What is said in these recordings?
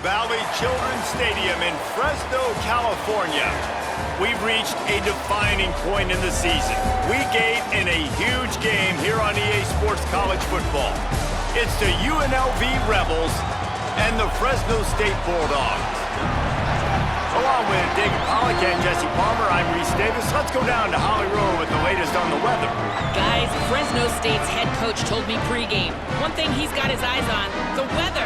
Valley Children's Stadium in Fresno, California. We've reached a defining point in the season. We gate in a huge game here on EA Sports College Football. It's the UNLV Rebels and the Fresno State Bulldogs. Along with David Pollack and Jesse Palmer, I'm Reese Davis. Let's go down to Holly Rowe with the latest on the weather. Guys, Fresno State's head coach told me pregame. One thing he's got his eyes on, the weather.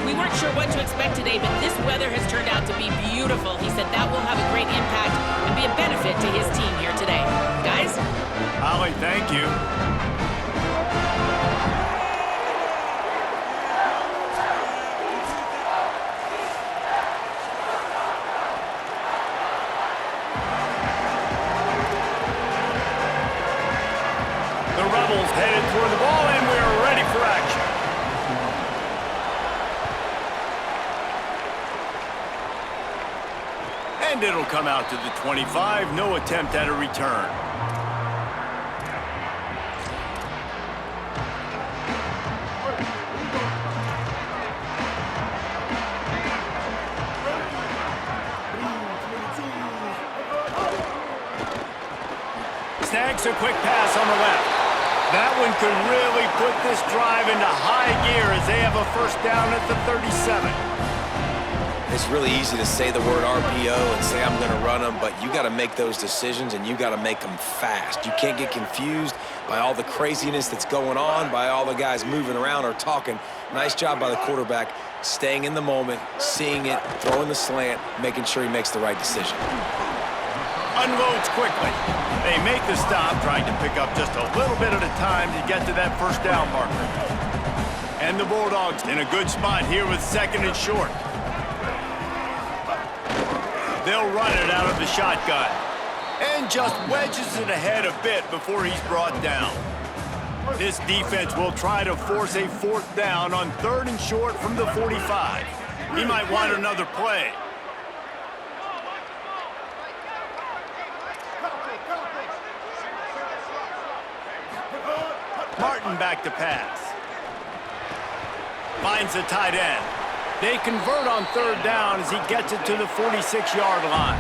We weren't sure what to expect today, but this weather has turned out to be beautiful. He said that will have a great impact and be a benefit to his team here today. Guys? Holly, thank you. The Rebels headed toward the ball, and we're ready for action. And it'll come out to the 25. No attempt at a return. Snags a quick pass on the left. That one could really put this drive into high gear as they have a first down at the 37. It's really easy to say the word RPO and say I'm going to run them, but you got to make those decisions and you got to make them fast. You can't get confused by all the craziness that's going on, by all the guys moving around or talking. Nice job by the quarterback, staying in the moment, seeing it, throwing the slant, making sure he makes the right decision. Unloads quickly. They make the stop, trying to pick up just a little bit at a time to get to that first down marker. And the Bulldogs in a good spot here with second and short. They'll run it out of the shotgun. And just wedges it ahead a bit before he's brought down. This defense will try to force a fourth down on third and short from the 45. He might want another play. Martin back to pass. Finds the tight end. They convert on third down as he gets it to the 46-yard line.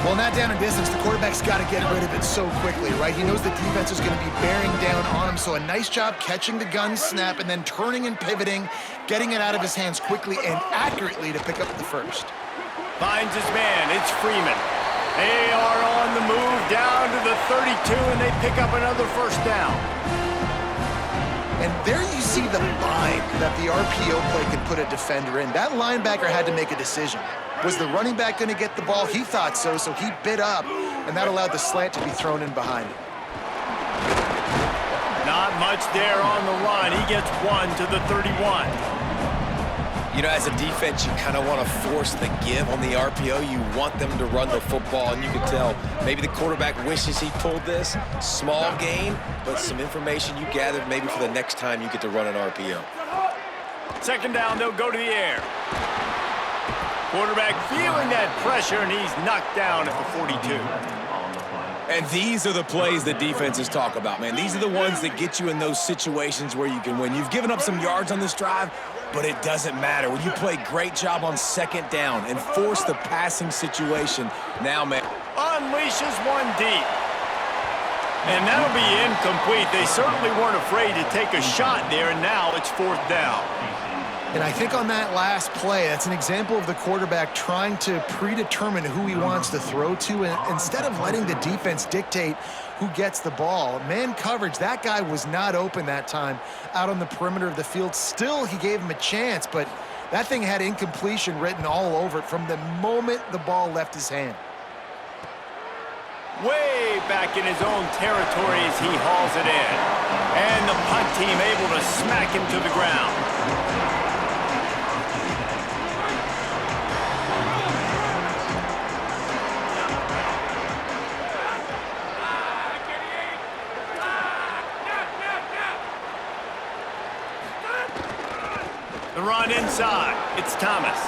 Well, in that down and distance, the quarterback's got to get rid of it so quickly, right? He knows the defense is going to be bearing down on him, so a nice job catching the gun snap and then turning and pivoting, getting it out of his hands quickly and accurately to pick up the first. Finds his man. It's Freeman. They are on the move down to the 32, and they pick up another first down. And there you see the bind that the RPO play can put a defender in. That linebacker had to make a decision. Was the running back going to get the ball? He thought so, so he bit up, and that allowed the slant to be thrown in behind him. Not much there on the run. He gets one to the 31. You know, as a defense, you kind of want to force the give on the RPO. You want them to run the football, and you can tell maybe the quarterback wishes he pulled this. Small gain, but some information you gathered maybe for the next time you get to run an RPO. Second down, they'll go to the air. Quarterback feeling that pressure, and he's knocked down at the 42. And these are the plays that defenses talk about, man. These are the ones that get you in those situations where you can win. You've given up some yards on this drive, but it doesn't matter. When you play great job on second down and force the passing situation, now, man. Unleashes one deep. And that'll be incomplete. They certainly weren't afraid to take a shot there, and now it's fourth down. And I think on that last play, that's an example of the quarterback trying to predetermine who he wants to throw to, and instead of letting the defense dictate who gets the ball. Man coverage, that guy was not open that time out on the perimeter of the field. Still, he gave him a chance, but that thing had incompletion written all over it from the moment the ball left his hand. Way back in his own territory as he hauls it in. And the punt team able to smack him to the ground. The run inside. It's Thomas.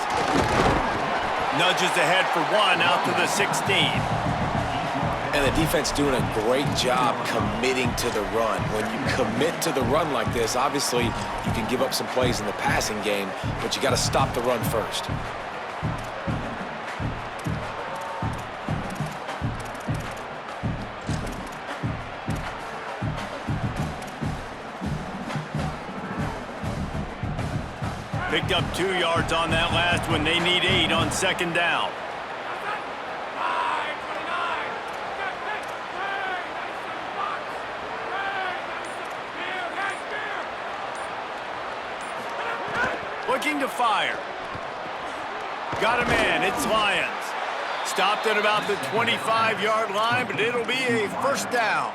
Nudges ahead for one out to the 16. And Man, the defense doing a great job committing to the run. When you commit to the run like this, obviously you can give up some plays in the passing game, but you got to stop the run first. Picked up 2 yards on that last one. They need 8 on second down. Looking to fire. Got a man. It's Lions. Stopped at about the 25-yard line, but it'll be a first down.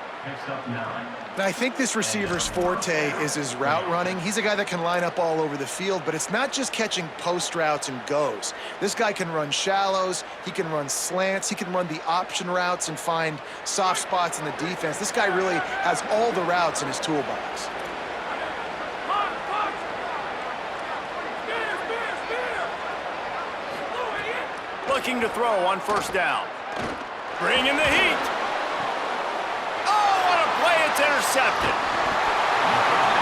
Now, I think this receiver's forte is his route running. He's a guy that can line up all over the field, but it's not just catching post routes and goes. This guy can run shallows, he can run slants, he can run the option routes and find soft spots in the defense. This guy really has all the routes in his toolbox. Looking to throw on first down. Bringing the heat. Oh, what a play. It's intercepted.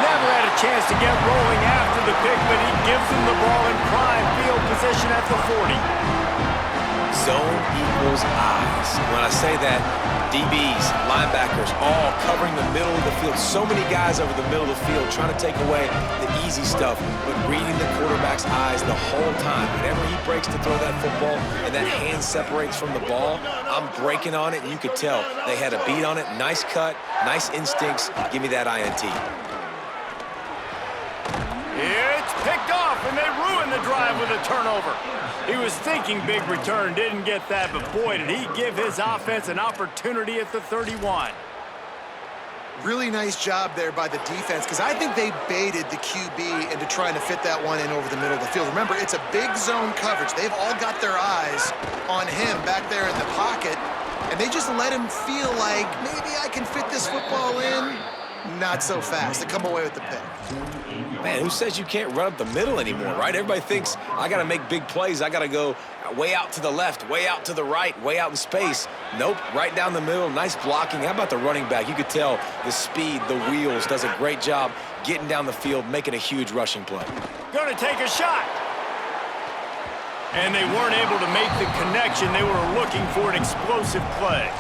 Never had a chance to get rolling after the pick, but he gives him the ball in prime field position at the 40. Zone equals eyes. When I say that, DBs, linebackers, all covering the middle of the field. So many guys over the middle of the field trying to take away the easy stuff, but reading the quarterback's eyes the whole time. Whenever he breaks to throw that football and that hand separates from the ball, I'm breaking on it, and you could tell they had a beat on it. Nice cut, nice instincts. Give me that INT. It's picked off, and they ruin the drive with a turnover. He was thinking big return, didn't get that, but boy, did he give his offense an opportunity at the 31. Really nice job there by the defense, because I think they baited the QB into trying to fit that one in over the middle of the field. Remember, it's a big zone coverage. They've all got their eyes on him back there in the pocket, and they just let him feel like, maybe I can fit this football in. Not so fast. They come away with the pick. Man, who says you can't run up the middle anymore, right? Everybody thinks I got to make big plays. I got to go way out to the left, way out to the right, way out in space. Nope, right down the middle. Nice blocking. How about the running back? You could tell the speed, the wheels, does a great job getting down the field, making a huge rushing play. Gonna take a shot. And they weren't able to make the connection. They were looking for an explosive play.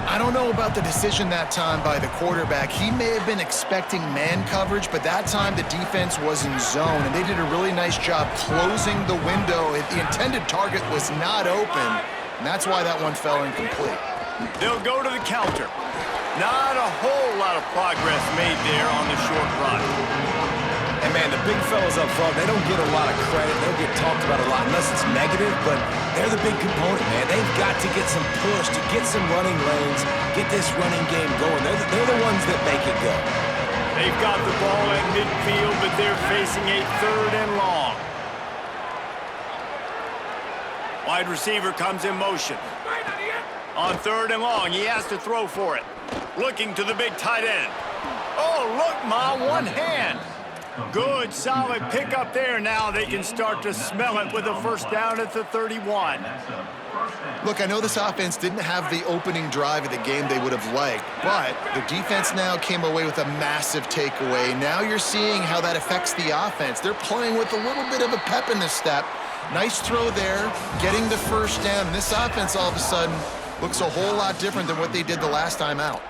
I don't know about the decision that time by the quarterback. He may have been expecting man coverage, but that time the defense was in zone, and they did a really nice job closing the window. The intended target was not open, and that's why that one fell incomplete. They'll go to the counter. Not a whole lot of progress made there on the short run. And, man, the big fellas up front, they don't get a lot of credit. They don't get talked about a lot unless it's negative, but they're the big component, man. They've got to get some push, to get some running lanes, get this running game going. They're the ones that make it go. They've got the ball at midfield, but they're facing a 3rd and long. Wide receiver comes in motion. On 3rd and long, he has to throw for it. Looking to the big tight end. Oh, look, Ma, one hand. Good, solid pickup there. Now they can start to smell it with a first down at the 31. Look, I know this offense didn't have the opening drive of the game they would have liked, but the defense now came away with a massive takeaway. Now you're seeing how that affects the offense. They're playing with a little bit of a pep in the step. Nice throw there, getting the first down. And this offense all of a sudden looks a whole lot different than what they did the last time out.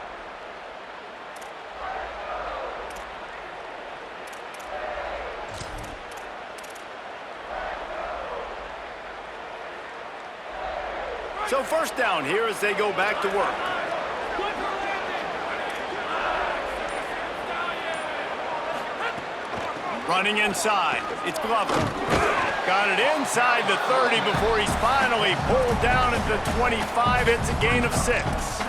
So first down here as they go back to work. Running inside. It's Glover. Got it inside the 30 before he's finally pulled down at the 25. It's a gain of 6.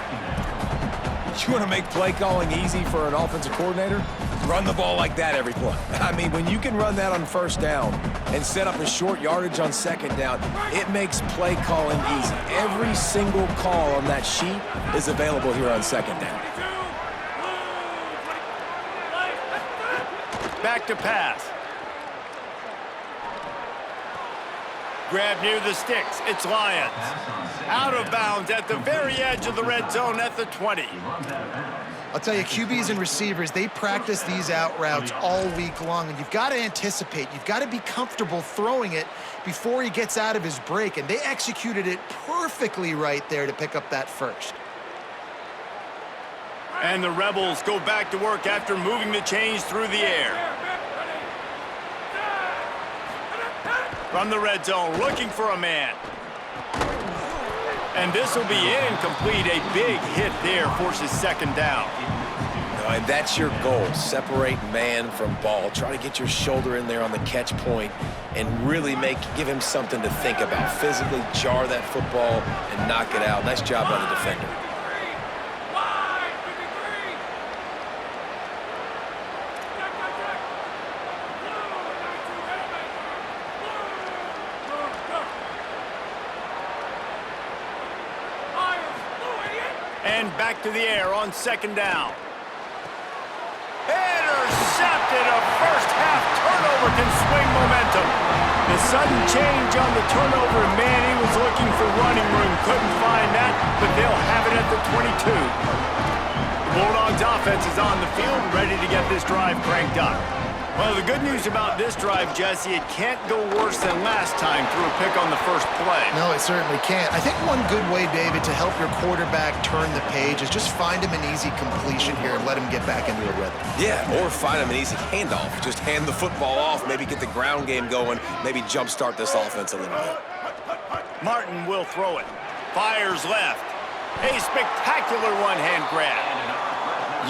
You want to make play calling easy for an offensive coordinator? Run the ball like that every play. I mean, when you can run that on first down and set up a short yardage on second down, it makes play calling easy. Every single call on that sheet is available here on second down. Back to pass. Grab near the sticks. It's Lions. Out of bounds at the very edge of the red zone at the 20. I'll tell you, QBs and receivers, they practice these out routes all week long, and you've got to anticipate. You've got to be comfortable throwing it before he gets out of his break, and they executed it perfectly right there to pick up that first. And the Rebels go back to work after moving the chains through the air. From the red zone, looking for a man. And this will be incomplete. A big hit there forces second down. And that's your goal. Separate man from ball. Try to get your shoulder in there on the catch point and really give him something to think about. Physically jar that football and knock it out. Nice job by the defender. And back to the air on second down. Intercepted. A first-half turnover can swing momentum. The sudden change on the turnover, man, he was looking for running room. Couldn't find that, but they'll have it at the 22. The Bulldogs offense is on the field, ready to get this drive cranked up. Well, the good news about this drive, Jesse, it can't go worse than last time through a pick on the first play. No, it certainly can't. I think one good way, David, to help your quarterback turn the page is just find him an easy completion here and let him get back into a rhythm. Yeah, or find him an easy handoff. Just hand the football off, maybe get the ground game going, maybe jumpstart this offense a little bit. Martin will throw it. Fires left. A spectacular one-hand grab.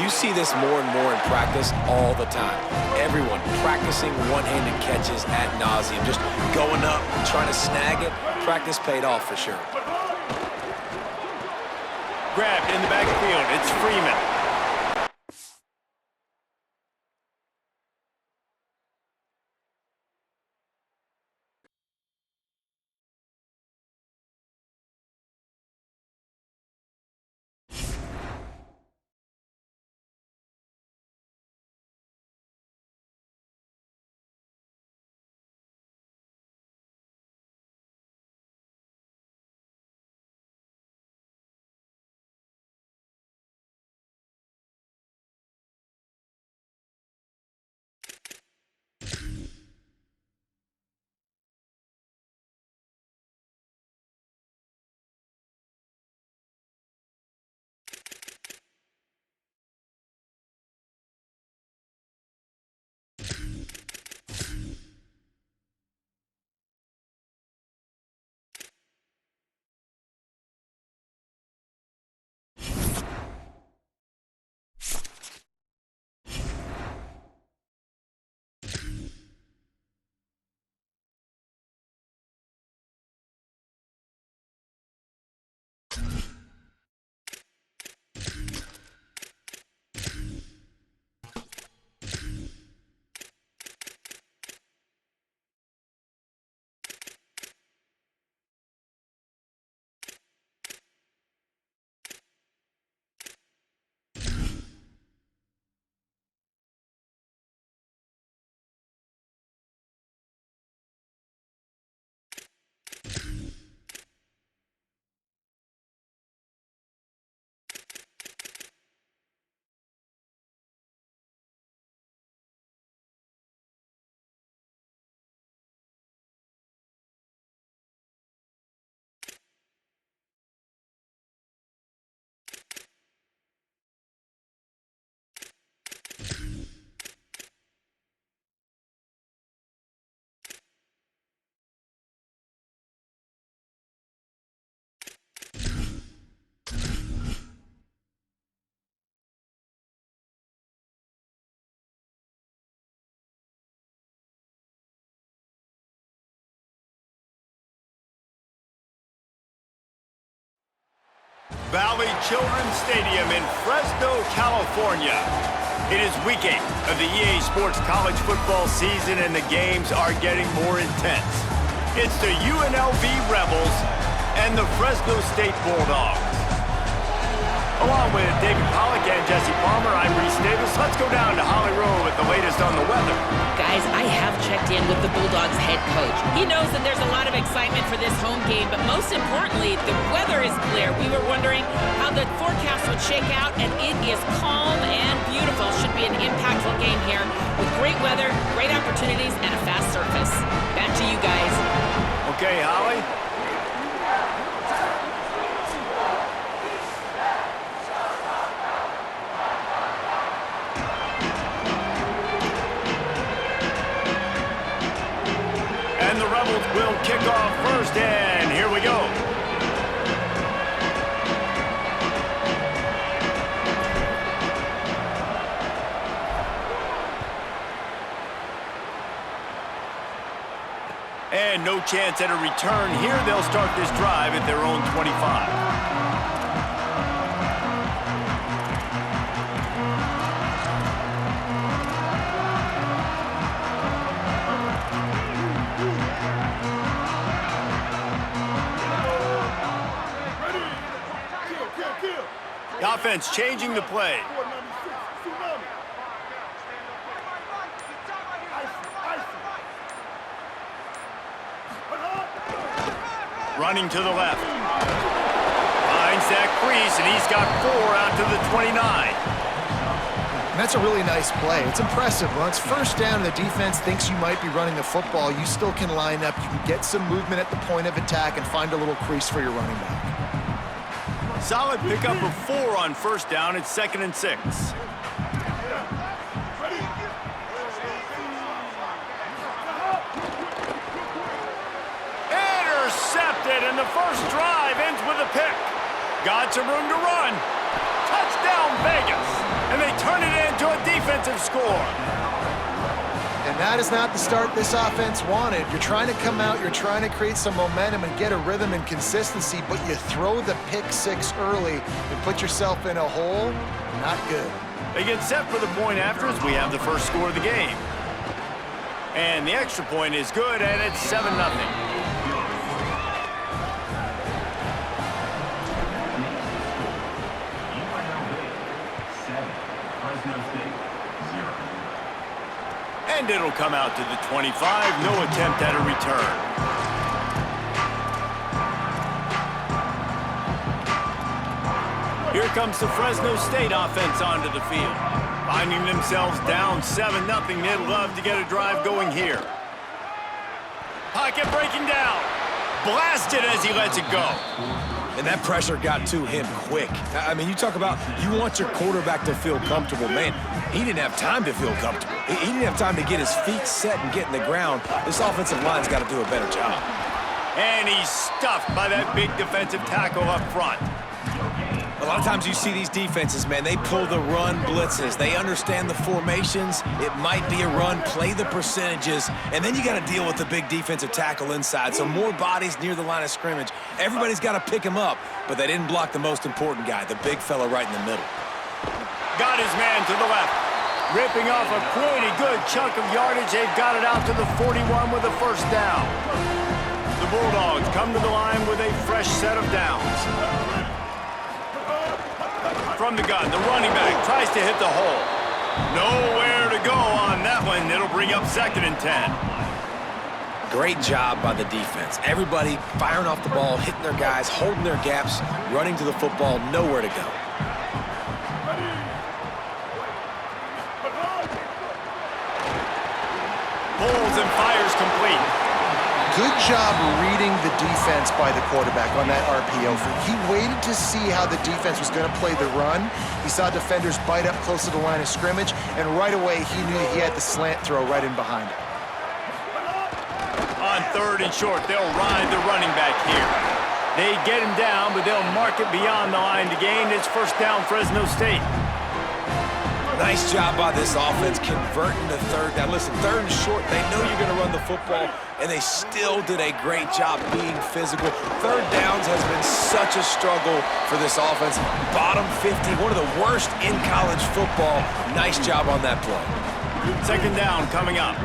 You see this more and more in practice all the time. Everyone practicing one-handed catches ad nauseum, just going up, trying to snag it. Practice paid off for sure. Grabbed in the backfield. It's Freeman. Valley Children's Stadium in Fresno, California. It is week 8 of the EA Sports college football season, and the games are getting more intense. It's the UNLV Rebels and the Fresno State Bulldogs. Along with David Pollack and Jesse Palmer, I'm Reese Davis. Let's go down to Holly Rowe with the latest on the weather. Guys, I have checked in with the Bulldogs head coach. He knows that there's a lot of excitement for this home game, but most importantly, the weather is clear. We were wondering how the forecast would shake out, and it is calm and beautiful. Should be an impactful game here with great weather, great opportunities, and a fast surface. Back to you guys. Okay, Holly. And the Rebels will kick off first, and here we go. And no chance at a return here. They'll start this drive at their own 25. The offense changing the play. Running to the left. Finds that crease, and he's got 4 out to the 29. And that's a really nice play. It's impressive. When it's first down and the defense thinks you might be running the football, you still can line up. You can get some movement at the point of attack and find a little crease for your running back. Solid pickup of 4 on first down. It's 2nd and 6. Intercepted, and the first drive ends with a pick. Got some room to run. Touchdown, Vegas. And they turn it into a defensive score. And that is not the start this offense wanted. You're trying to come out, you're trying to create some momentum and get a rhythm and consistency, but you throw the pick 6 early and put yourself in a hole. Not good. They get set for the point after as we have the first score of the game. And the extra point is good, and it's 7-0. And it'll come out to the 25. No attempt at a return. Here comes the Fresno State offense onto the field. Finding themselves down 7-0. They'd love to get a drive going here. Pocket breaking down. Blasted as he lets it go. And that pressure got to him quick. I mean, you talk about you want your quarterback to feel comfortable. Man, he didn't have time to feel comfortable. He didn't have time to get his feet set and get in the ground. This offensive line's got to do a better job. And he's stuffed by that big defensive tackle up front. A lot of times you see these defenses, man, they pull the run blitzes. They understand the formations. It might be a run, play the percentages, and then you got to deal with the big defensive tackle inside. So more bodies near the line of scrimmage. Everybody's got to pick him up, but they didn't block the most important guy, the big fella right in the middle. Got his man to the left. Ripping off a pretty good chunk of yardage. They've got it out to the 41 with a first down. The Bulldogs come to the line with a fresh set of downs. From the gun, the running back tries to hit the hole. Nowhere to go on that one. It'll bring up 2nd and 10. Great job by the defense. Everybody firing off the ball, hitting their guys, holding their gaps, running to the football, nowhere to go. Pulls and fires complete. Good job reading the defense by the quarterback on that RPO. He waited to see how the defense was going to play the run. He saw defenders bite up close to the line of scrimmage, and right away he knew he had the slant throw right in behind him. On 3rd and short, they'll ride the running back here. They get him down, but they'll mark it beyond the line to gain. It's first down, Fresno State. Nice job by this offense converting to 3rd down. Listen, 3rd and short, they know you're going to run the football, and they still did a great job being physical. 3rd downs has been such a struggle for this offense. Bottom 50, one of the worst in college football. Nice job on that play. 2nd down coming up.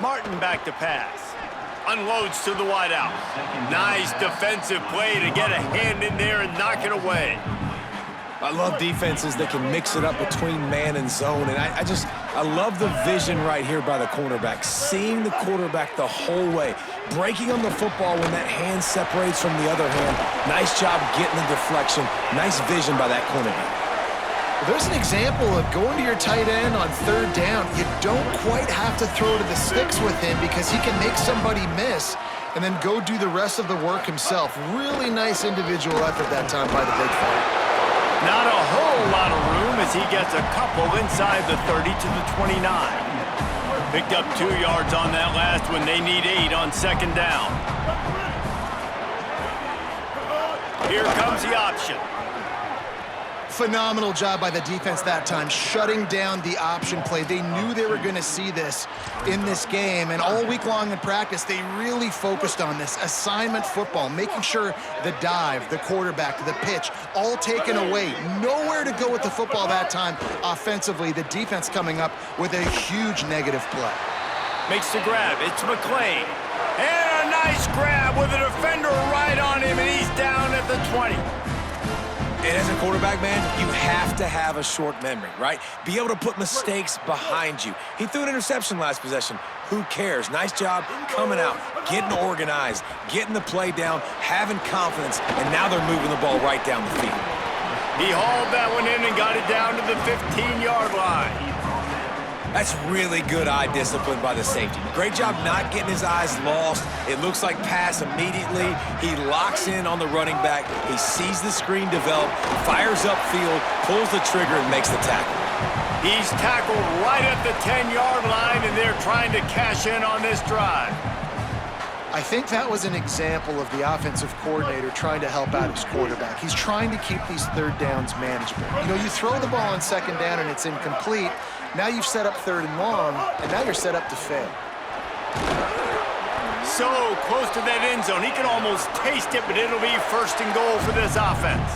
Martin back to pass. unloads to the wideout. Nice defensive play to get a hand in there and knock it away. I love defenses that can mix it up between man and zone, and I love the vision right here by the cornerback, seeing the quarterback the whole way, breaking on the football when that hand separates from the other hand. Nice job getting the deflection. Nice vision by that cornerback. There's an example of going to your tight end on third down. You don't quite have to throw to the sticks with him because he can make somebody miss and then go do the rest of the work himself. Really nice individual effort that time by the big fella. Not a whole lot of room as he gets a couple inside the 30 to the 29. Picked up 2 yards on that last one. They need 8 on second down. Here comes the option. Phenomenal job by the defense that time, shutting down the option play. They knew they were going to see this in this game, and all week long in practice, they really focused on this assignment football, making sure the dive, the quarterback, the pitch, all taken away. Nowhere to go with the football that time offensively. The defense coming up with a huge negative play. Makes the grab. It's McClain. And a nice grab with a defender right on him, and he's down at the 20. And as a quarterback, man, you have to have a short memory, right? Be able to put mistakes behind you. He threw an interception last possession. Who cares? Nice job coming out, getting organized, getting the play down, having confidence, and now they're moving the ball right down the field. He hauled that one in and got it down to the 15-yard line. That's really good eye discipline by the safety. Great job not getting his eyes lost. It looks like pass immediately. He locks in on the running back. He sees the screen develop, fires upfield, pulls the trigger, and makes the tackle. He's tackled right at the 10-yard line, and they're trying to cash in on this drive. I think that was an example of the offensive coordinator trying to help out his quarterback. He's trying to keep these third downs manageable. You know, you throw the ball on second down and it's incomplete. Now you've set up third and long, and now you're set up to fail. So close to that end zone. He can almost taste it, but it'll be first and goal for this offense.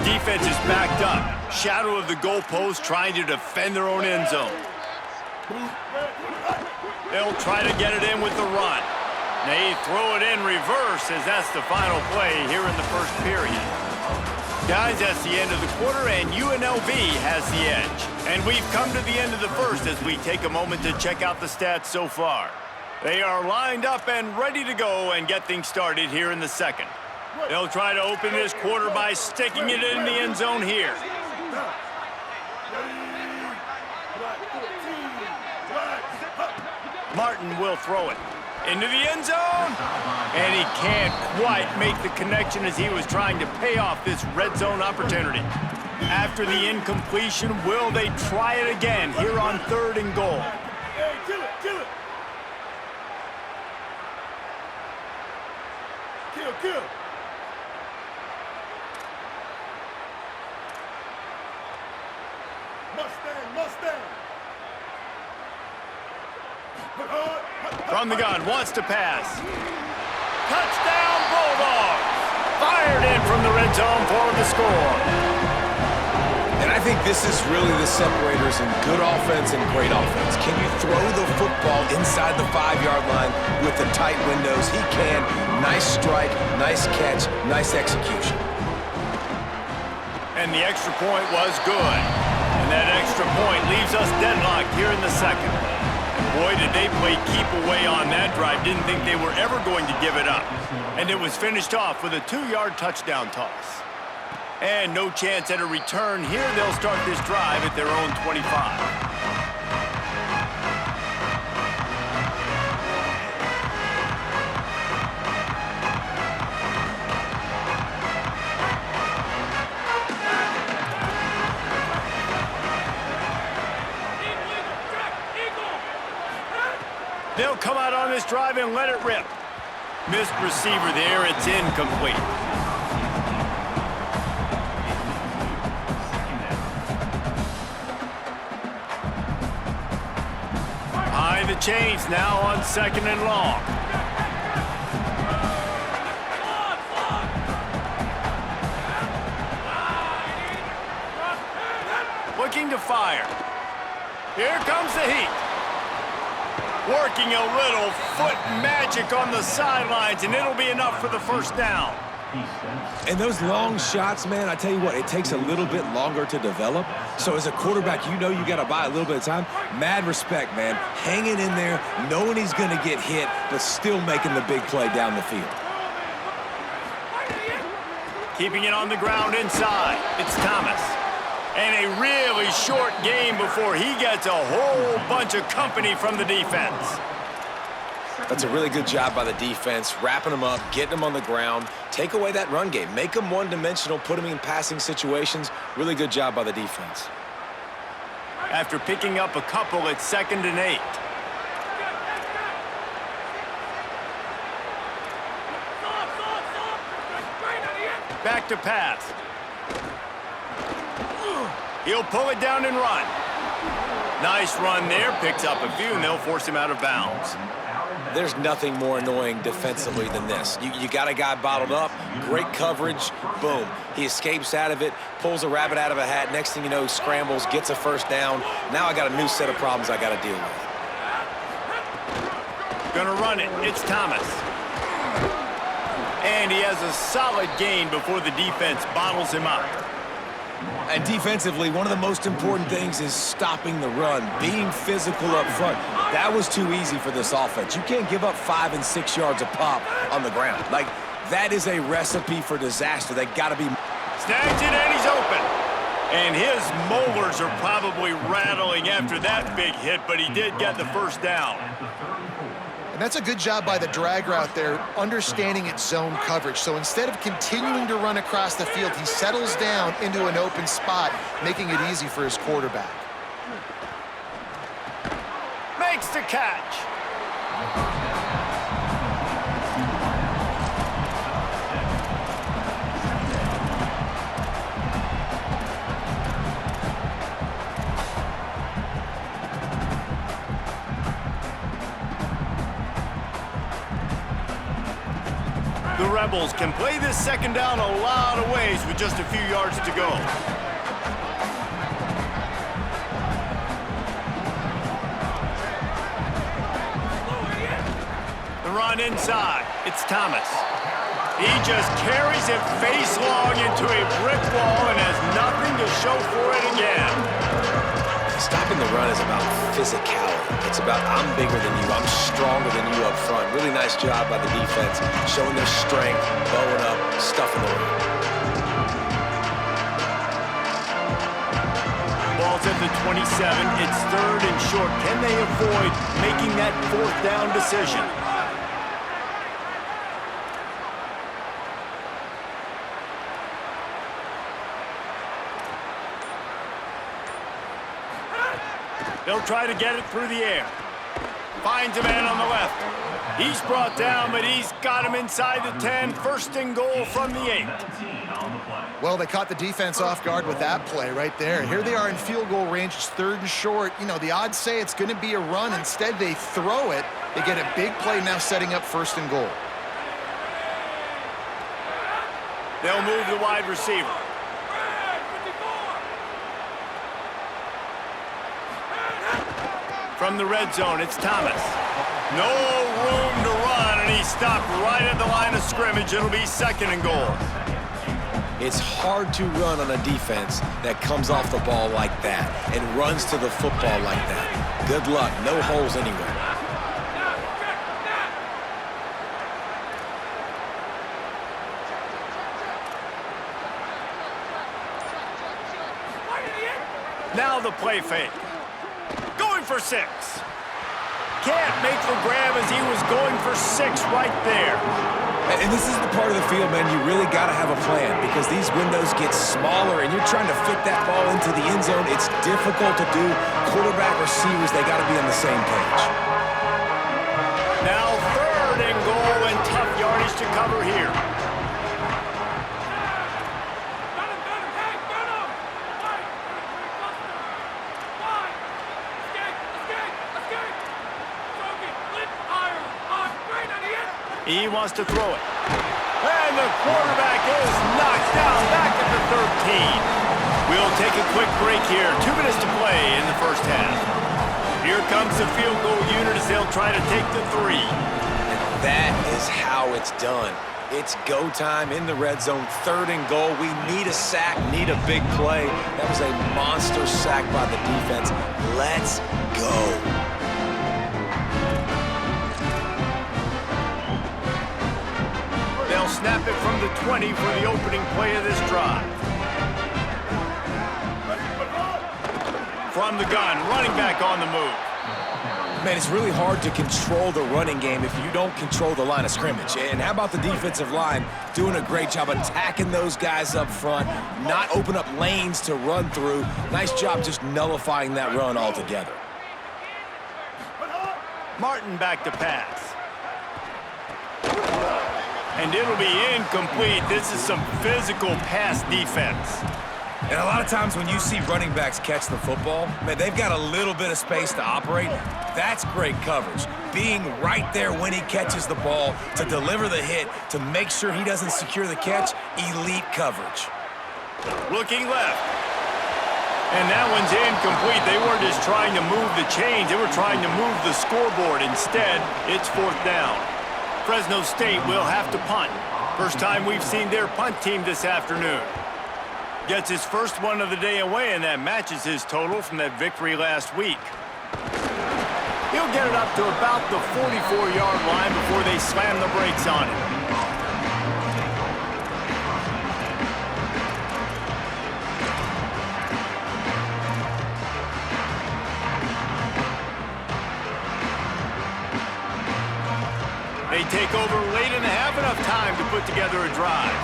Defense is backed up. Shadow of the goalpost trying to defend their own end zone. They'll try to get it in with the run. They throw it in reverse as that's the final play here in the first period. Guys, that's the end of the quarter, and UNLV has the edge. And we've come to the end of the first as we take a moment to check out the stats so far. They are lined up and ready to go and get things started here in the second. They'll try to open this quarter by sticking it in the end zone here. Martin will throw it into the end zone, and he can't quite make the connection as he was trying to pay off this red zone opportunity. After the incompletion, will they try it again here on third and goal? Hey, kill it, kill it. Kill. Mustang. From the gun, wants to pass. Touchdown, Bulldogs! Fired in from the red zone for the score. And I think this is really the separators in good offense and great offense. Can you throw the football inside the 5-yard line with the tight windows? He can. Nice strike, nice catch, nice execution. And the extra point was good. And that extra point leaves us deadlocked here in the second. Boy, did they play keep away on that drive. Didn't think they were ever going to give it up. And it was finished off with a 2-yard touchdown toss. And no chance at a return here. They'll start this drive at their own 25. They'll come out on this drive and let it rip. Missed receiver there. It's incomplete. Behind the chains now on second and long. Looking to fire. Here comes the heat. Working a little foot magic on the sidelines, and it'll be enough for the first down. And those long shots, man, I tell you what, it takes a little bit longer to develop. So as a quarterback, you know you got to buy a little bit of time. Mad respect, man. Hanging in there, knowing he's going to get hit, but still making the big play down the field. Keeping it on the ground inside. It's Thomas. And a really short game before he gets a whole bunch of company from the defense. That's a really good job by the defense, wrapping them up, getting them on the ground. Take away that run game. Make them one-dimensional, put them in passing situations. Really good job by the defense. After picking up a couple, it's 2nd and 8. Back to pass. He'll pull it down and run. Nice run there. Picks up a few, and they'll force him out of bounds. There's nothing more annoying defensively than this. You got a guy bottled up, great coverage, boom. He escapes out of it, pulls a rabbit out of a hat. Next thing you know, scrambles, gets a first down. Now I got a new set of problems I got to deal with. Gonna run it. It's Thomas. And he has a solid gain before the defense bottles him up. And defensively, one of the most important things is stopping the run, being physical up front. That was too easy for this offense. You can't give up 5 and 6 yards a pop on the ground. Like, that is a recipe for disaster. They got to be... Snags it, and he's open. And his molars are probably rattling after that big hit, but he did get the first down. And that's a good job by the drag route there, understanding its zone coverage. So instead of continuing to run across the field, he settles down into an open spot, making it easy for his quarterback. Makes the catch. The Rebels can play this 2nd down a lot of ways with just a few yards to go. The run inside. It's Thomas. He just carries it face long into a brick wall and has nothing to show for it again. Stopping the run is about physicality. It's about I'm bigger than you, I'm stronger than you up front. Really nice job by the defense, showing their strength, bowing up, stuffing the run. Ball's at the 27. It's 3rd and short. Can they avoid making that 4th down decision? They'll try to get it through the air. Finds a man on the left. He's brought down, but he's got him inside the 10. 1st and goal from the 8. Well, they caught the defense off guard with that play right there. Here they are in field goal range. It's 3rd and short. You know, the odds say it's going to be a run. Instead, they throw it. They get a big play now setting up 1st and goal. They'll move the wide receiver. From the red zone, it's Thomas. No room to run, and he stopped right at the line of scrimmage. It'll be 2nd and goal. It's hard to run on a defense that comes off the ball like that and runs to the football like that. Good luck. No holes anywhere. Now the play fake. Going for 6. Can't make the grab as he was going for 6 right there. And this is the part of the field, man, you really got to have a plan because these windows get smaller and you're trying to fit that ball into the end zone. It's difficult to do. Quarterback, receivers, they got to be on the same page. Now 3rd and goal and tough yardage to cover here. He wants to throw it. And the quarterback is knocked down back at the 13. We'll take a quick break here. 2 minutes to play in the 1st half. Here comes the field goal unit as they'll try to take the 3. And that is how it's done. It's go time in the red zone, 3rd and goal. We need a sack, need a big play. That was a monster sack by the defense. Let's go. They'll snap it from the 20 for the opening play of this drive. From the gun, running back on the move. Man, it's really hard to control the running game if you don't control the line of scrimmage. And how about the defensive line doing a great job attacking those guys up front, not open up lanes to run through. Nice job just nullifying that run altogether. Martin back to pass. And it'll be incomplete. This is some physical pass defense. And a lot of times when you see running backs catch the football, man, they've got a little bit of space to operate. That's great coverage. Being right there when he catches the ball to deliver the hit, to make sure he doesn't secure the catch, elite coverage. Looking left. And that one's incomplete. They weren't just trying to move the chains. They were trying to move the scoreboard. Instead, it's 4th down. Fresno State will have to punt. First time we've seen their punt team this afternoon. Gets his first one of the day away, and that matches his total from that victory last week. He'll get it up to about the 44-yard line before they slam the brakes on him. They take over late in the half, enough time to put together a drive.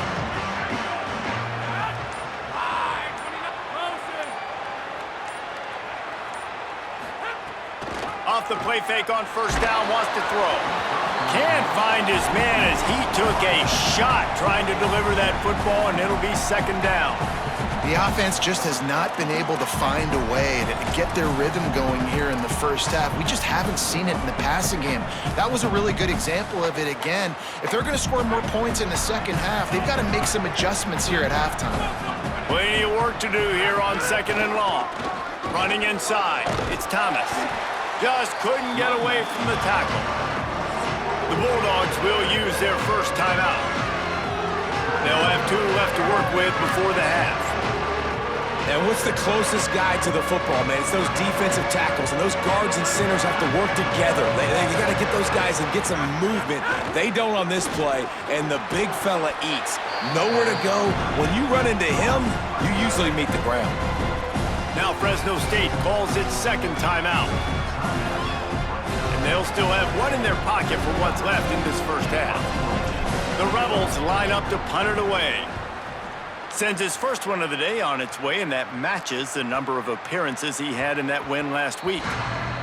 Off the play fake on first down, wants to throw. Can't find his man as he took a shot trying to deliver that football, and it'll be 2nd down. The offense just has not been able to find a way to get their rhythm going here in the first half. We just haven't seen it in the passing game. That was a really good example of it again. If they're going to score more points in the second half, they've got to make some adjustments here at halftime. Plenty of work to do here on 2nd and long. Running inside, it's Thomas. Just couldn't get away from the tackle. The Bulldogs will use their first timeout. They'll have 2 left to work with before the half. And what's the closest guy to the football, man? It's those defensive tackles, and those guards and centers have to work together. They got to get those guys and get some movement. They don't on this play, and the big fella eats. Nowhere to go. When you run into him, you usually meet the ground. Now Fresno State calls its 2nd timeout. They'll still have 1 in their pocket for what's left in this first half. The Rebels line up to punt it away. Sends his first one of the day on its way, and that matches the number of appearances he had in that win last week.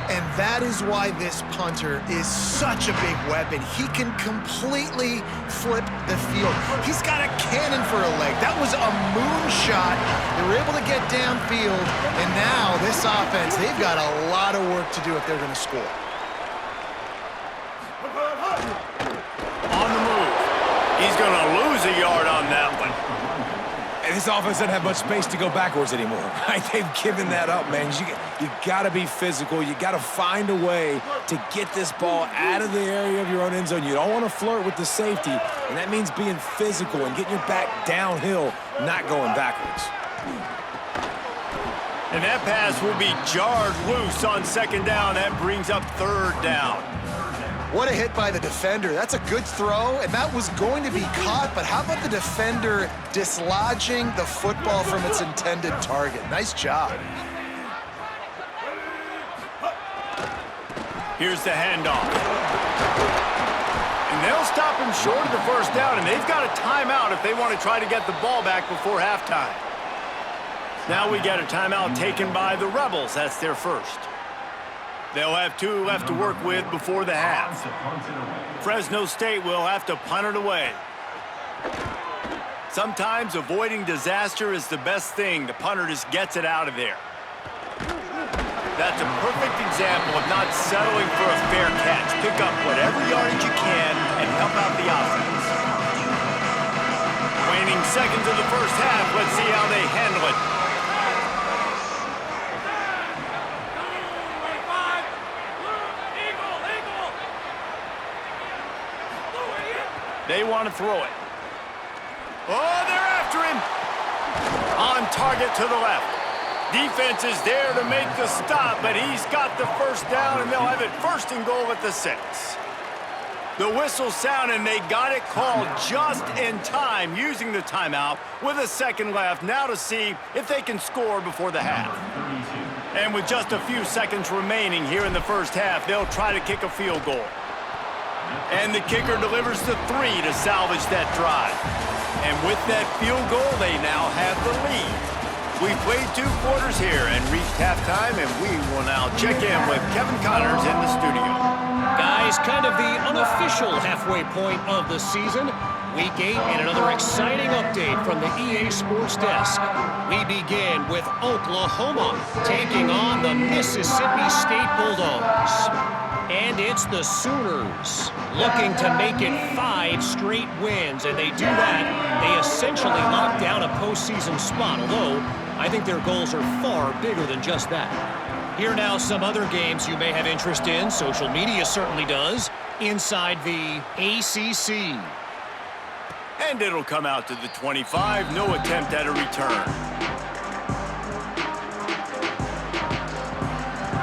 And that is why this punter is such a big weapon. He can completely flip the field. He's got a cannon for a leg. That was a moonshot. They were able to get downfield, and now this offense, they've got a lot of work to do if they're going to score. On the move. He's going to lose a yard on that one. And this offense doesn't have much space to go backwards anymore. Right? They've given that up, man. You got to be physical. You got to find a way to get this ball out of the area of your own end zone. You don't want to flirt with the safety, and that means being physical and getting your back downhill, not going backwards. And that pass will be jarred loose on 2nd down. That brings up 3rd down. What a hit by the defender. That's a good throw, and that was going to be caught, but how about the defender dislodging the football from its intended target? Nice job. Here's the handoff. And they'll stop him short of the first down, and they've got a timeout if they want to try to get the ball back before halftime. Now we got a timeout taken by the Rebels. That's their first. They'll have 2 left to work with before the half. Fresno State will have to punt it away. Sometimes avoiding disaster is the best thing. The punter just gets it out of there. That's a perfect example of not settling for a fair catch. Pick up whatever yardage you can and help out the offense. Waning seconds of the first half. Let's see how they handle it. They want to throw it. Oh, they're after him. On target to the left. Defense is there to make the stop, but he's got the first down, and they'll have it 1st and goal at the 6. The whistle sounded, and they got it called just in time, using the timeout with a second left, now to see if they can score before the half. And with just a few seconds remaining here in the first half, they'll try to kick a field goal. And the kicker delivers the 3 to salvage that drive. And with that field goal, they now have the lead. We've played 2 quarters here and reached halftime, and we will now check in with Kevin Connors in the studio. Guys, kind of the unofficial halfway point of the season. Week 8 and another exciting update from the EA Sports Desk. We begin with Oklahoma taking on the Mississippi State Bulldogs. And it's the Sooners looking to make it 5 straight wins. And they do that, they essentially lock down a postseason spot, although I think their goals are far bigger than just that. Here now some other games you may have interest in. Social media certainly does. Inside the ACC. And it'll come out to the 25. No attempt at a return.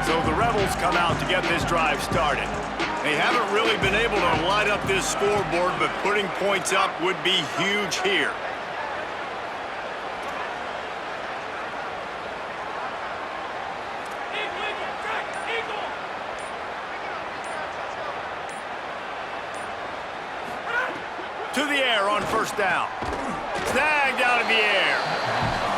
So the Rebels come out to get this drive started. They haven't really been able to light up this scoreboard, but putting points up would be huge here. To the air on 1st down. Snagged out of the air.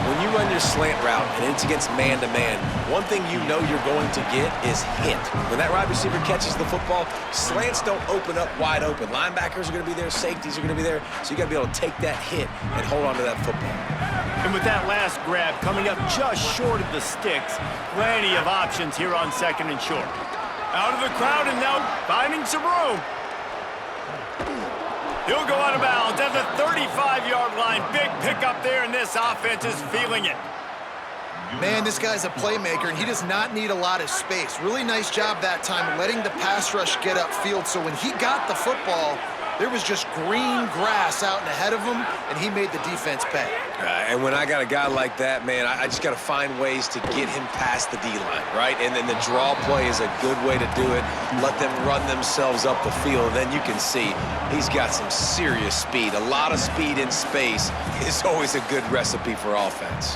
When you run your slant route and it's against man-to-man, one thing you know you're going to get is hit. When that wide receiver catches the football, slants don't open up wide open. Linebackers are going to be there, safeties are going to be there, so you got to be able to take that hit and hold on to that football. And with that last grab coming up just short of the sticks, plenty of options here on 2nd and short. Out of the crowd and now finding some room. He'll go out of bounds at the 35-yard line. Big pickup there, and this offense is feeling it. Man, this guy's a playmaker, and he does not need a lot of space. Really nice job that time letting the pass rush get upfield. So when he got the football, there was just green grass out and ahead of him, and he made the defense pay. And when I got a guy like that, man, I just got to find ways to get him past the D-line, right? And then the draw play is a good way to do it. Let them run themselves up the field, and then you can see he's got some serious speed. A lot of speed in space is always a good recipe for offense.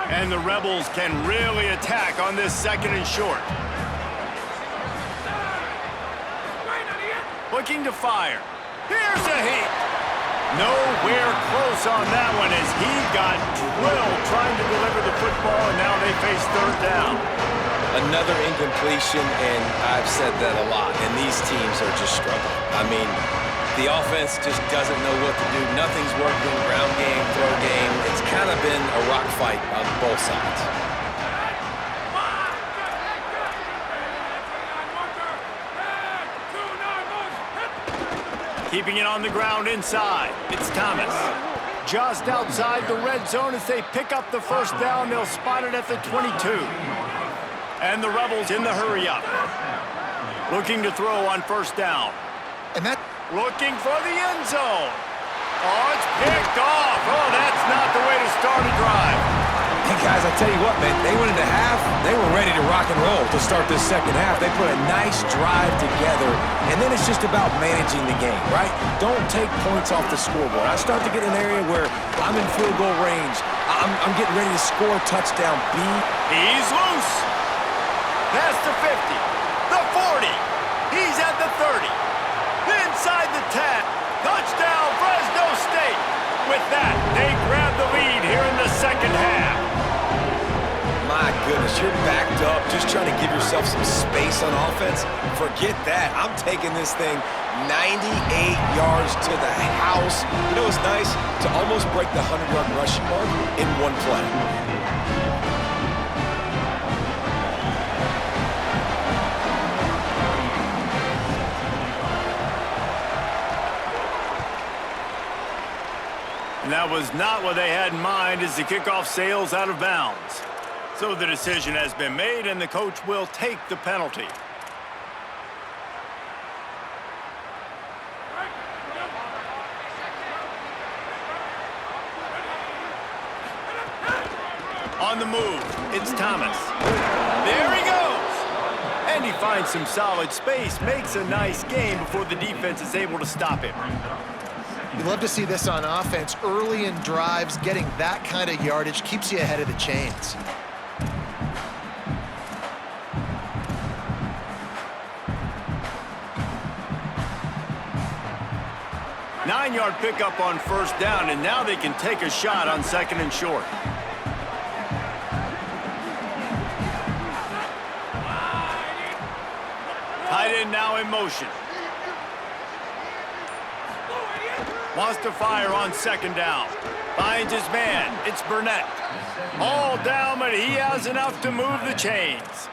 And the Rebels can really attack on this 2nd and short. Looking to fire. Here's a hit. Nowhere close on that one as he got drilled trying to deliver the football, and now they face 3rd down. Another incompletion, and I've said that a lot, and these teams are just struggling. I mean, the offense just doesn't know what to do. Nothing's working, ground game, throw game. It's kind of been a rock fight on both sides. Keeping it on the ground inside. It's Thomas. Just outside the red zone as they pick up the 1st down. They'll spot it at the 22. And the Rebels in the hurry up. Looking to throw on 1st down. And that... Looking for the end zone. Oh, it's picked off. Oh, that's not the way to start a drive. Hey, guys, I tell you what, man, they went into half. They were ready to rock and roll to start this 2nd half. They put a nice drive together, and then it's just about managing the game, right? Don't take points off the scoreboard. I start to get an area where I'm in field goal range. I'm getting ready to score a touchdown. He's loose. Past the 50, the 40. He's at the 30. Inside the 10. Touchdown, Fresno State. With that, they grab the lead here in the 2nd half. My goodness, you're backed up, just trying to give yourself some space on offense. Forget that. I'm taking this thing 98 yards to the house. You know what's nice? To almost break the 100-yard rushing mark in one play. And that was not what they had in mind as the kickoff sails out of bounds. So the decision has been made, and the coach will take the penalty. On the move, it's Thomas. There he goes! And he finds some solid space, makes a nice game before the defense is able to stop him. You love to see this on offense. Early in drives, getting that kind of yardage keeps you ahead of the chains. Nine-yard pickup on first down, and now they can take a shot on 2nd and short. Tight end now in motion. Wants to fire on 2nd down. Finds his man. It's Burnett. All down, but he has enough to move the chains.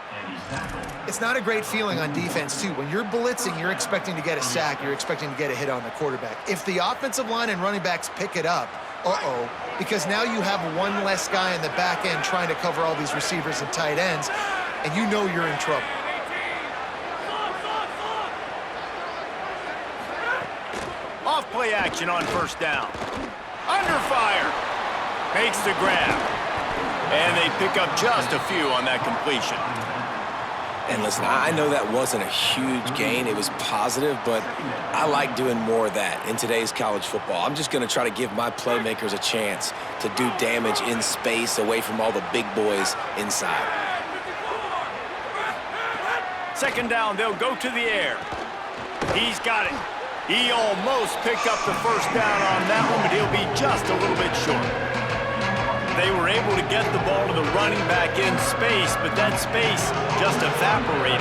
It's not a great feeling on defense, too. When you're blitzing, you're expecting to get a sack. You're expecting to get a hit on the quarterback. If the offensive line and running backs pick it up, because now you have one less guy in the back end trying to cover all these receivers and tight ends, and you know you're in trouble. Off play action on first down. Under fire. Makes the grab. And they pick up just a few on that completion. And listen, I know that wasn't a huge gain. It was positive, but I like doing more of that in today's college football. I'm just going to try to give my playmakers a chance to do damage in space away from all the big boys inside. 2nd down, they'll go to the air. He's got it. He almost picked up the first down on that one, but he'll be just a little bit short. They were able to get the ball to the running back in space, but that space just evaporated.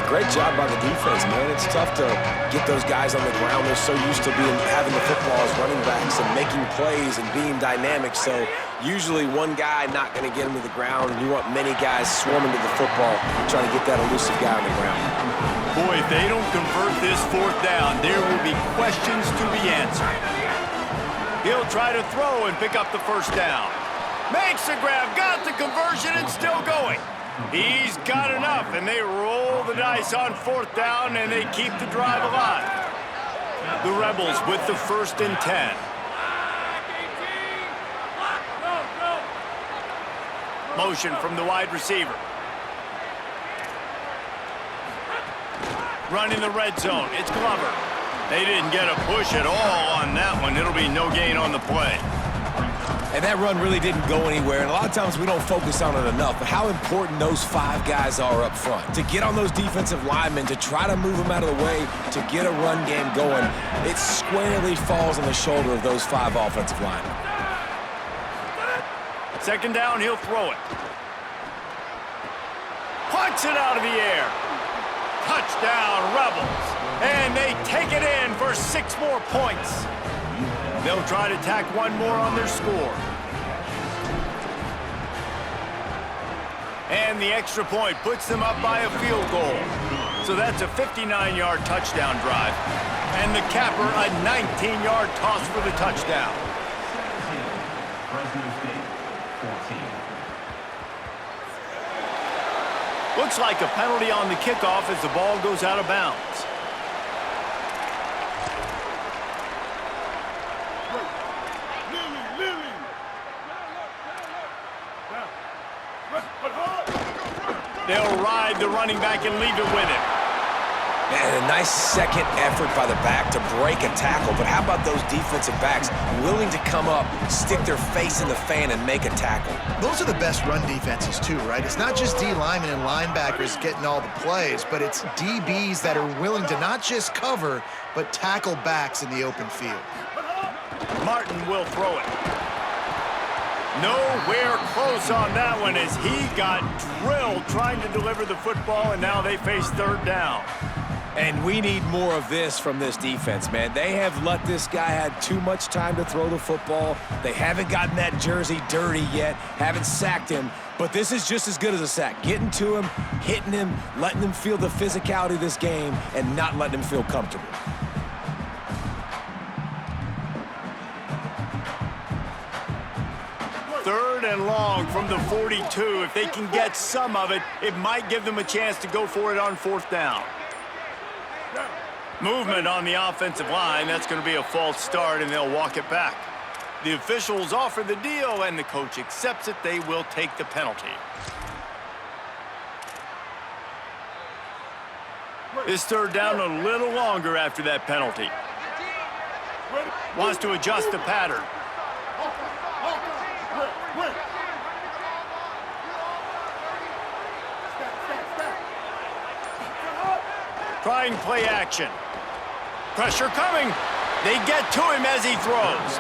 A great job by the defense, man. It's tough to get those guys on the ground. They're so used to having the football as running backs and making plays and being dynamic. So usually one guy not going to get him to the ground, and you want many guys swarming to the football, trying to get that elusive guy on the ground. Boy, if they don't convert this 4th down, there will be questions to be answered. He'll try to throw and pick up the first down. Makes the grab, got the conversion, and still going. He's got enough, and they roll the dice on 4th down, and they keep the drive alive. The Rebels with the 1st and 10. Motion from the wide receiver. Running the red zone, it's Glover. They didn't get a push at all on that one. It'll be no gain on the play. And that run really didn't go anywhere, and a lot of times we don't focus on it enough, but how important those 5 guys are up front. To get on those defensive linemen, to try to move them out of the way, to get a run game going, it squarely falls on the shoulder of those 5 offensive linemen. 2nd down, he'll throw it. Punts it out of the air. Touchdown, Rebels. And they take it in for 6 more points. They'll try to tack one more on their score. And the extra point puts them up by a field goal. So that's a 59-yard touchdown drive. And the capper, a 19-yard toss for the touchdown. Looks like a penalty on the kickoff as the ball goes out of bounds. They'll ride the running back and leave it with him. Man, a nice second effort by the back to break a tackle, but how about those defensive backs willing to come up, stick their face in the fan, and make a tackle? Those are the best run defenses, too, right? It's not just D linemen and linebackers getting all the plays, but it's DBs that are willing to not just cover, but tackle backs in the open field. Martin will throw it. Nowhere close on that one as he got drilled trying to deliver the football, and now they face 3rd down. And we need more of this from this defense, man. They have let this guy have too much time to throw the football. They haven't gotten that jersey dirty yet, haven't sacked him. But this is just as good as a sack. Getting to him, hitting him, letting him feel the physicality of this game, and not letting him feel comfortable. Third and long from the 42. If they can get some of it, it might give them a chance to go for it on 4th down. Movement on the offensive line. That's going to be a false start, and they'll walk it back. The officials offer the deal, and the coach accepts it. They will take the penalty. This third down a little longer after that penalty. Wants to adjust the pattern. Trying play action. Pressure coming. They get to him as he throws.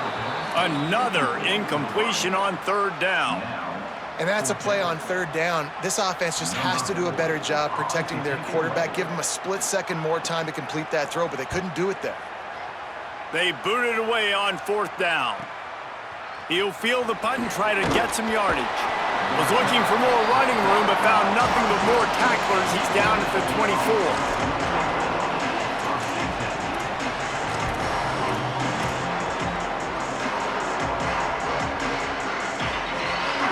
Another incompletion on third down. And that's a play on third down. This offense just has to do a better job protecting their quarterback. Give him a split second more time to complete that throw, but they couldn't do it there. They booted away on fourth down. He'll field the punt and try to get some yardage. Was looking for more running room, but found nothing but more tacklers. He's down at the 24.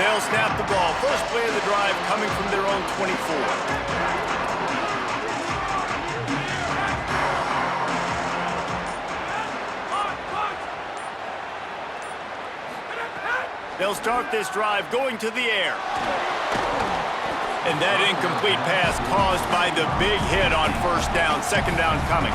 They'll snap the ball. First play of the drive coming from their own 24. They'll start this drive going to the air. And that incomplete pass caused by the big hit on first down. Second down coming.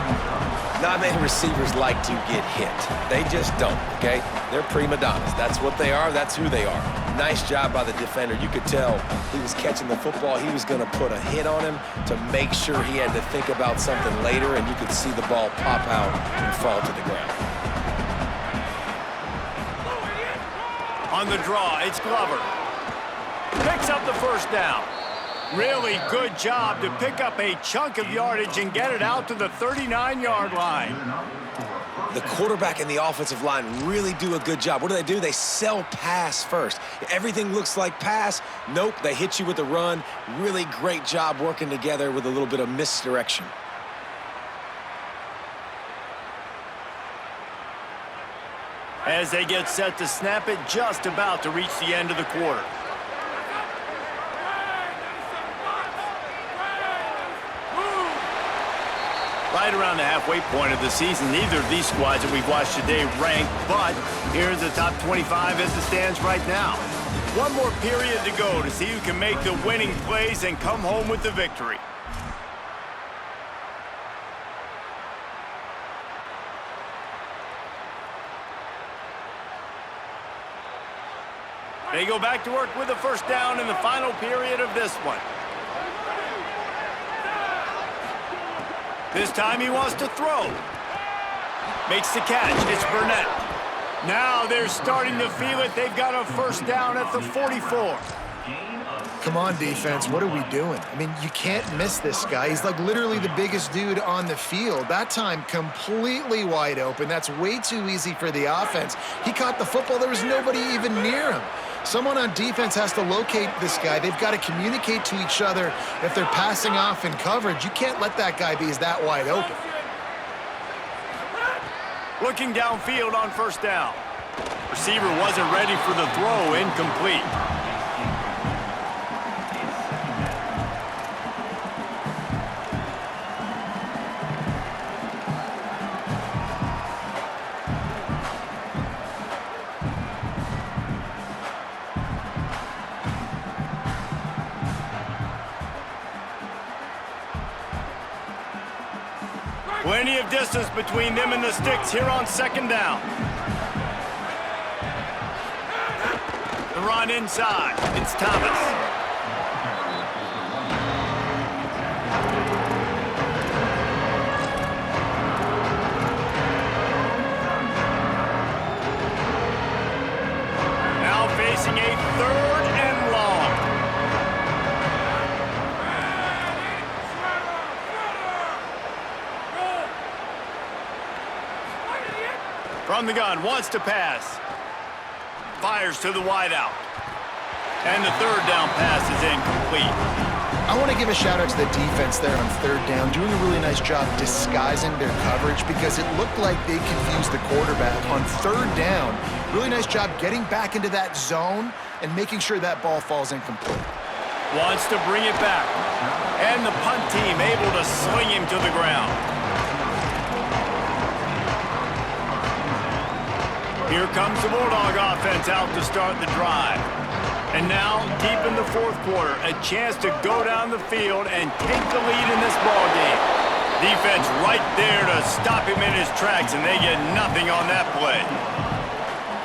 Not many receivers like to get hit. They just don't, okay? They're prima donnas. That's what they are. That's who they are. Nice job by the defender. You could tell he was catching the football. He was going to put a hit on him to make sure he had to think about something later, and you could see the ball pop out and fall to the ground. On the draw, it's Glover. Picks up the first down. Really good job to pick up a chunk of yardage and get it out to the 39-yard line. The quarterback and the offensive line really do a good job. What do? They sell pass first. Everything looks like pass. Nope, they hit you with the run. Really great job working together with a little bit of misdirection. As they get set to snap it, just about to reach the end of the quarter. Right around the halfway point of the season, neither of these squads that we've watched today rank, but here's the top 25 as it stands right now. One more period to go to see who can make the winning plays and come home with the victory. They go back to work with a first down in the final period of this one. This time he wants to throw. Makes the catch. It's Burnett. Now they're starting to feel it. They've got a first down at the 44. Come on, defense. What are we doing? I mean, you can't miss this guy. He's like literally the biggest dude on the field. That time, completely wide open. That's way too easy for the offense. He caught the football. There was nobody even near him. Someone on defense has to locate this guy. They've got to communicate to each other if they're passing off in coverage. You can't let that guy be that wide open. Looking downfield on first down. Receiver wasn't ready for the throw. Incomplete. Plenty of distance between them and the sticks here on second down. The run inside. It's Thomas. Now facing a third and long. From the gun, wants to pass. Fires to the wideout. And the third down pass is incomplete. I want to give a shout out to the defense there on third down, doing a really nice job disguising their coverage because it looked like they confused the quarterback on third down. Really nice job getting back into that zone and making sure that ball falls incomplete. Wants to bring it back. And the punt team able to sling him to the ground. Here comes the Bulldog offense out to start the drive. And now, deep in the fourth quarter, a chance to go down the field and take the lead in this ball game. Defense right there to stop him in his tracks, and they get nothing on that play.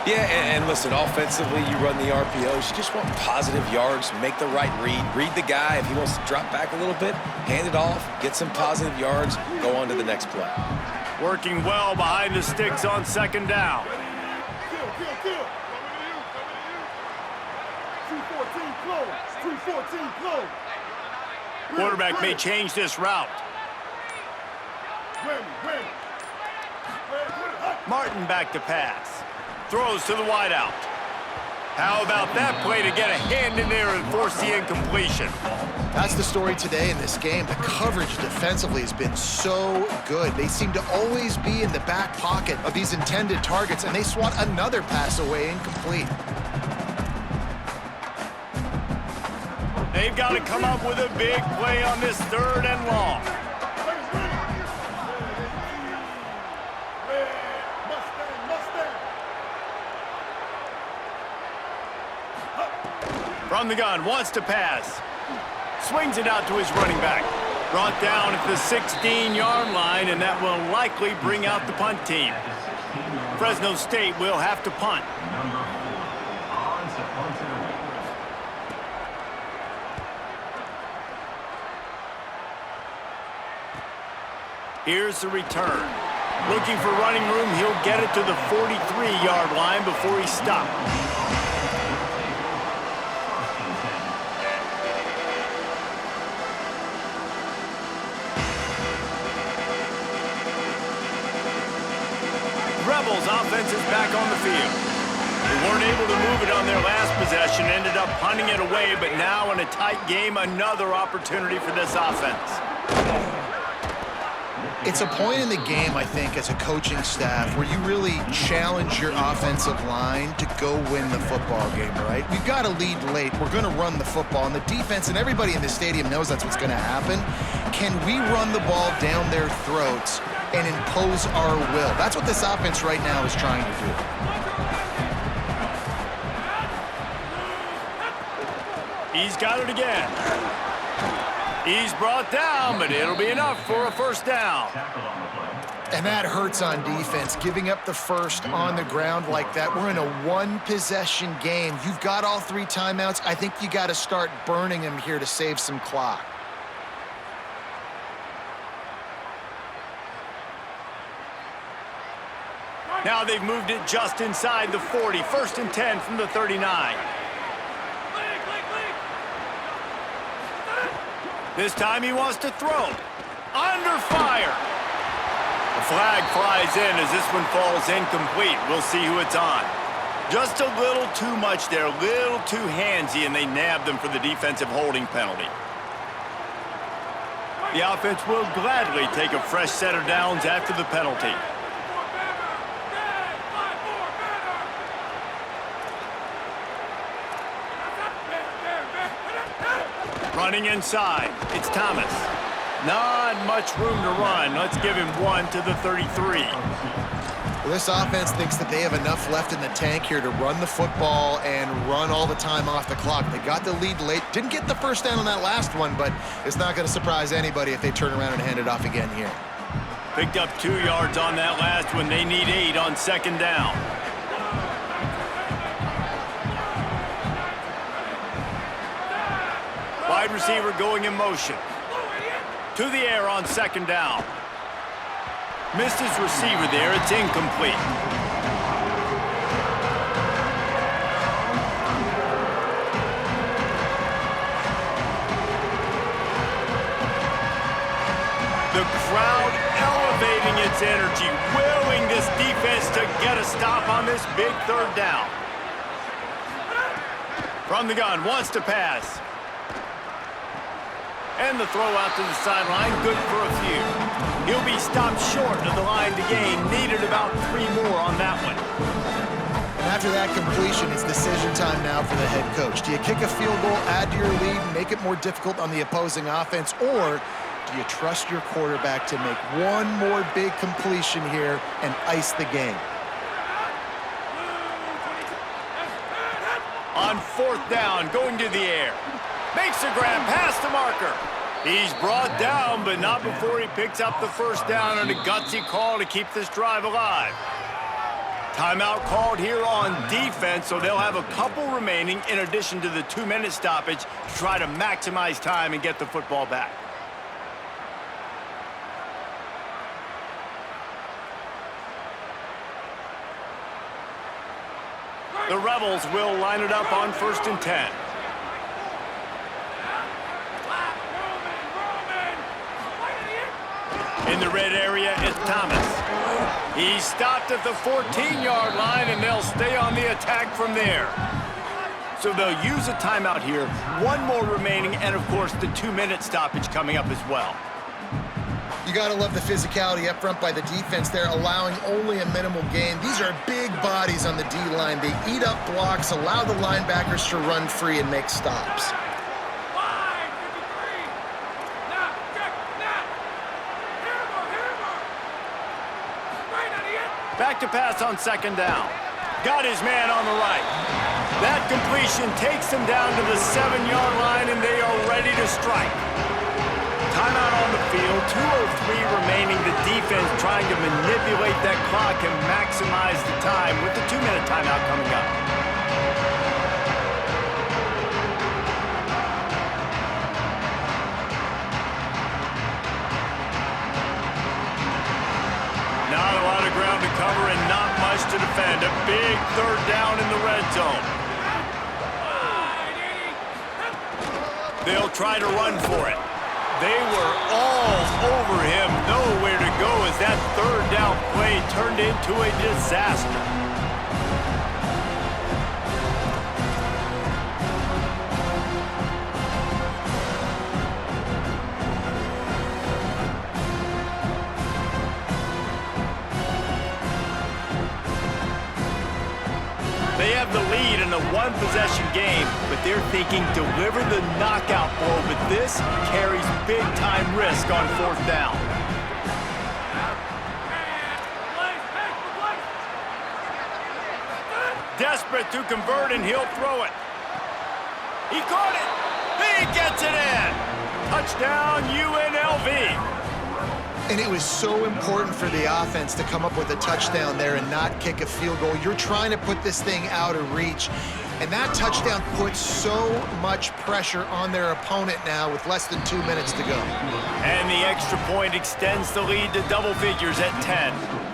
Yeah, and listen, offensively, you run the RPOs. You just want positive yards, make the right read. Read the guy. If he wants to drop back a little bit, hand it off, get some positive yards, go on to the next play. Working well behind the sticks on second down. Kill. 214 close. 214 close. Quarterback may change this route. Win. Martin back to pass. Throws to the wideout. How about that play to get a hand in there and force the incompletion? That's the story today in this game. The coverage defensively has been so good. They seem to always be in the back pocket of these intended targets, and they swat another pass away incomplete. They've got to come up with a big play on this 3rd and long. From the gun, wants to pass. Swings it out to his running back. Brought down at the 16-yard line, and that will likely bring out the punt team. Fresno State will have to punt. Here's the return. Looking for running room, he'll get it to the 43-yard line before he stopped. Rebels offense is back on the field. They weren't able to move it on their last possession, ended up punting it away, but now in a tight game, another opportunity for this offense. It's a point in the game, I think, as a coaching staff where you really challenge your offensive line to go win the football game, right? We've got to lead late. We're going to run the football, and the defense and everybody in the stadium knows that's what's going to happen. Can we run the ball down their throats and impose our will? That's what this offense right now is trying to do. He's got it again. He's brought down, but it'll be enough for a first down. And that hurts on defense, giving up the first on the ground like that. We're in a one-possession game. You've got all 3 timeouts. I think you got to start burning them here to save some clock. Now they've moved it just inside the 40. 1st and 10 from the 39. This time he wants to throw. Under fire. The flag flies in as this one falls incomplete. We'll see who it's on. Just a little too much there, a little too handsy, and they nabbed them for the defensive holding penalty. The offense will gladly take a fresh set of downs after the penalty. Running inside, it's Thomas. Not much room to run. Let's give him 1 to the 33. Well, this offense thinks that they have enough left in the tank here to run the football and run all the time off the clock. They got the lead late. Didn't get the first down on that last one, but it's not going to surprise anybody if they turn around and hand it off again here. Picked up 2 yards on that last one. They need 8 on second down. Wide receiver going in motion. To the air on second down. Missed his receiver there. It's incomplete. The crowd elevating its energy, willing this defense to get a stop on this big 3rd down. From the gun, wants to pass. And the throw out to the sideline, good for a few. He'll be stopped short of the line to gain. Needed about 3 more on that one. And after that completion, it's decision time now for the head coach. Do you kick a field goal, add to your lead, and make it more difficult on the opposing offense, or do you trust your quarterback to make one more big completion here and ice the game? On 4th down, going to the air. Makes a grab past the marker. He's brought down, but not before he picks up the first down on a gutsy call to keep this drive alive. Timeout called here on defense, so they'll have a couple remaining in addition to the 2-minute stoppage to try to maximize time and get the football back. The Rebels will line it up on 1st and 10. In the red area, it's Thomas. He's stopped at the 14-yard line, and they'll stay on the attack from there. So they'll use a timeout here. One more remaining, and, of course, the 2-minute stoppage coming up as well. You got to love the physicality up front by the defense there, allowing only a minimal gain. These are big bodies on the D-line. They eat up blocks, allow the linebackers to run free and make stops. Back to pass on 2nd down. Got his man on the right. That completion takes them down to the 7-yard line, and they are ready to strike. Timeout on the field, 2:03 remaining. The defense trying to manipulate that clock and maximize the time with the 2-minute timeout coming up. Not a lot of ground to cover and not much to defend. A big 3rd down in the red zone. They'll try to run for it. They were all over him, nowhere to go as that 3rd down play turned into a disaster. They have the lead in a 1-possession game, but they're thinking deliver the knockout blow, but this carries big-time risk on 4th down. Desperate to convert, and he'll throw it. He caught it. He gets it in. Touchdown, UNLV. And it was so important for the offense to come up with a touchdown there and not kick a field goal. You're trying to put this thing out of reach. And that touchdown puts so much pressure on their opponent now with less than 2 minutes to go. And the extra point extends the lead to double figures at 10.